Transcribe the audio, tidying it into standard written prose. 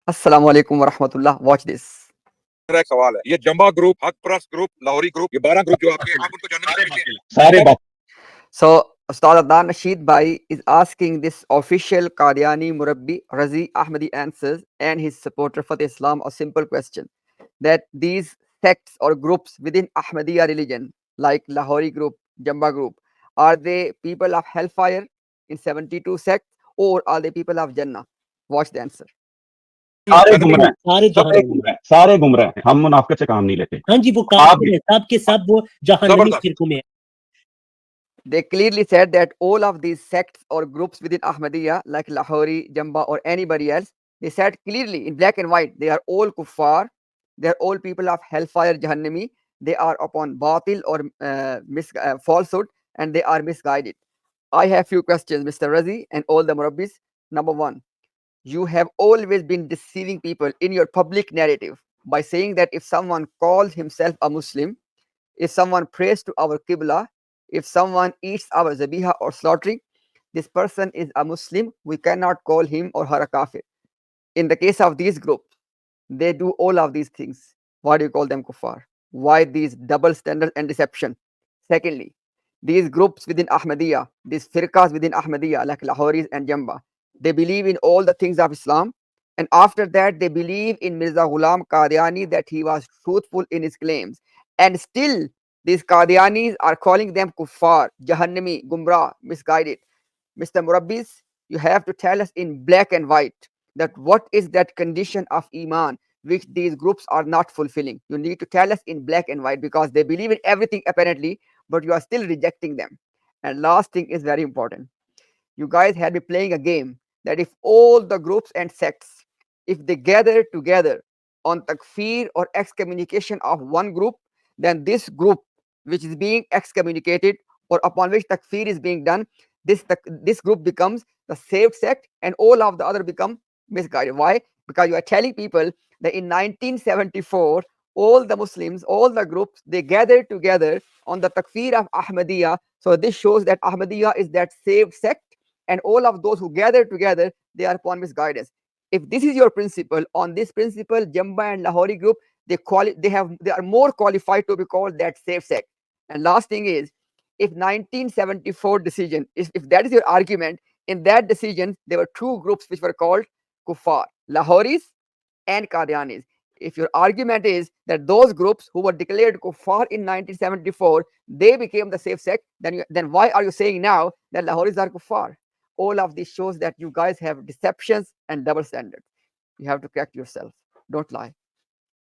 Assalamu alaikum wa rahmatullah. Watch this. मेरा एक सवाल है, ये जंबा ग्रुप, हक परस ग्रुप, लाहौरी ग्रुप, ये 12 ग्रुप जो आपके, आप उनको जहन्नम में भेजेंगे? सारे बात So, Ustad Adnan Rashid Bhai is asking this official Qadiani Murabbi Razi Ahmadi answers and his supporter for Islam a simple question that these sects or groups within Ahmadiyya religion, like Lahori group, Jamba group, are they people of hellfire in 72 sects or are they people of Jannah? Watch the answer. सारे गुमराह हैं, सारे सब जहां गुमराह हैं, सारे गुमराह हैं। हम मुनाफिकत से काम नहीं लेते। हाँ जी, वो आप काफिर भी है, सब के सब वो जहन्नमी जबरदस्त। फिरकों में है। They clearly said that all of these sects or groups within Ahmadiyya, like Lahori, Jamba, or anybody else, they said clearly in black and white, they are all kuffar, they are all people of hellfire, Jahannami, they are upon batil or falsehood, and they are misguided. I have few questions, Mr. Razi and all the Murabbis. Number one, you have always been deceiving people in your public narrative by saying that if someone calls himself a Muslim, if someone prays to our Qibla, if someone eats our zabiha or slaughtering, this person is a Muslim. We cannot call him or her a kafir. In the case of these groups, they do all of these things. Why do you call them kuffar? Why these double standards and deception? Secondly, these groups within Ahmadiyya, these firqas within Ahmadiyya, like Lahoris and Jamba, they believe in all the things of Islam. And after that, they believe in Mirza Ghulam Qadiani that he was truthful in his claims. And still, these Qadianis are calling them kuffar, Jahannami, Gumrah, misguided. Mr. Murabbis, you have to tell us in black and white that what is that condition of Iman which these groups are not fulfilling. You need to tell us in black and white because they believe in everything apparently, but you are still rejecting them. And last thing is very important. You guys had been playing a game that if all the groups and sects, if they gather together on takfir or excommunication of one group, then this group which is being excommunicated or upon which takfir is being done, this group becomes the saved sect and all of the other become misguided. Why? Because you are telling people that in 1974 all the Muslims, all the groups, they gathered together on the takfir of Ahmadiyya. So this shows that Ahmadiyya is that saved sect and all of those who gather together, they are upon misguidance. If this is your principle, on this principle, Jamba and Lahori group, they are more qualified to be called that safe sect. And last thing is, if 1974 decision, if that is your argument, in that decision, there were two groups which were called Kuffar, Lahoris and Qadianis. If your argument is that those groups who were declared kuffar in 1974, they became the safe sect, then why are you saying now that Lahoris are kuffar? All of this shows that you guys have deceptions and double standards. You have to correct yourself. Don't lie.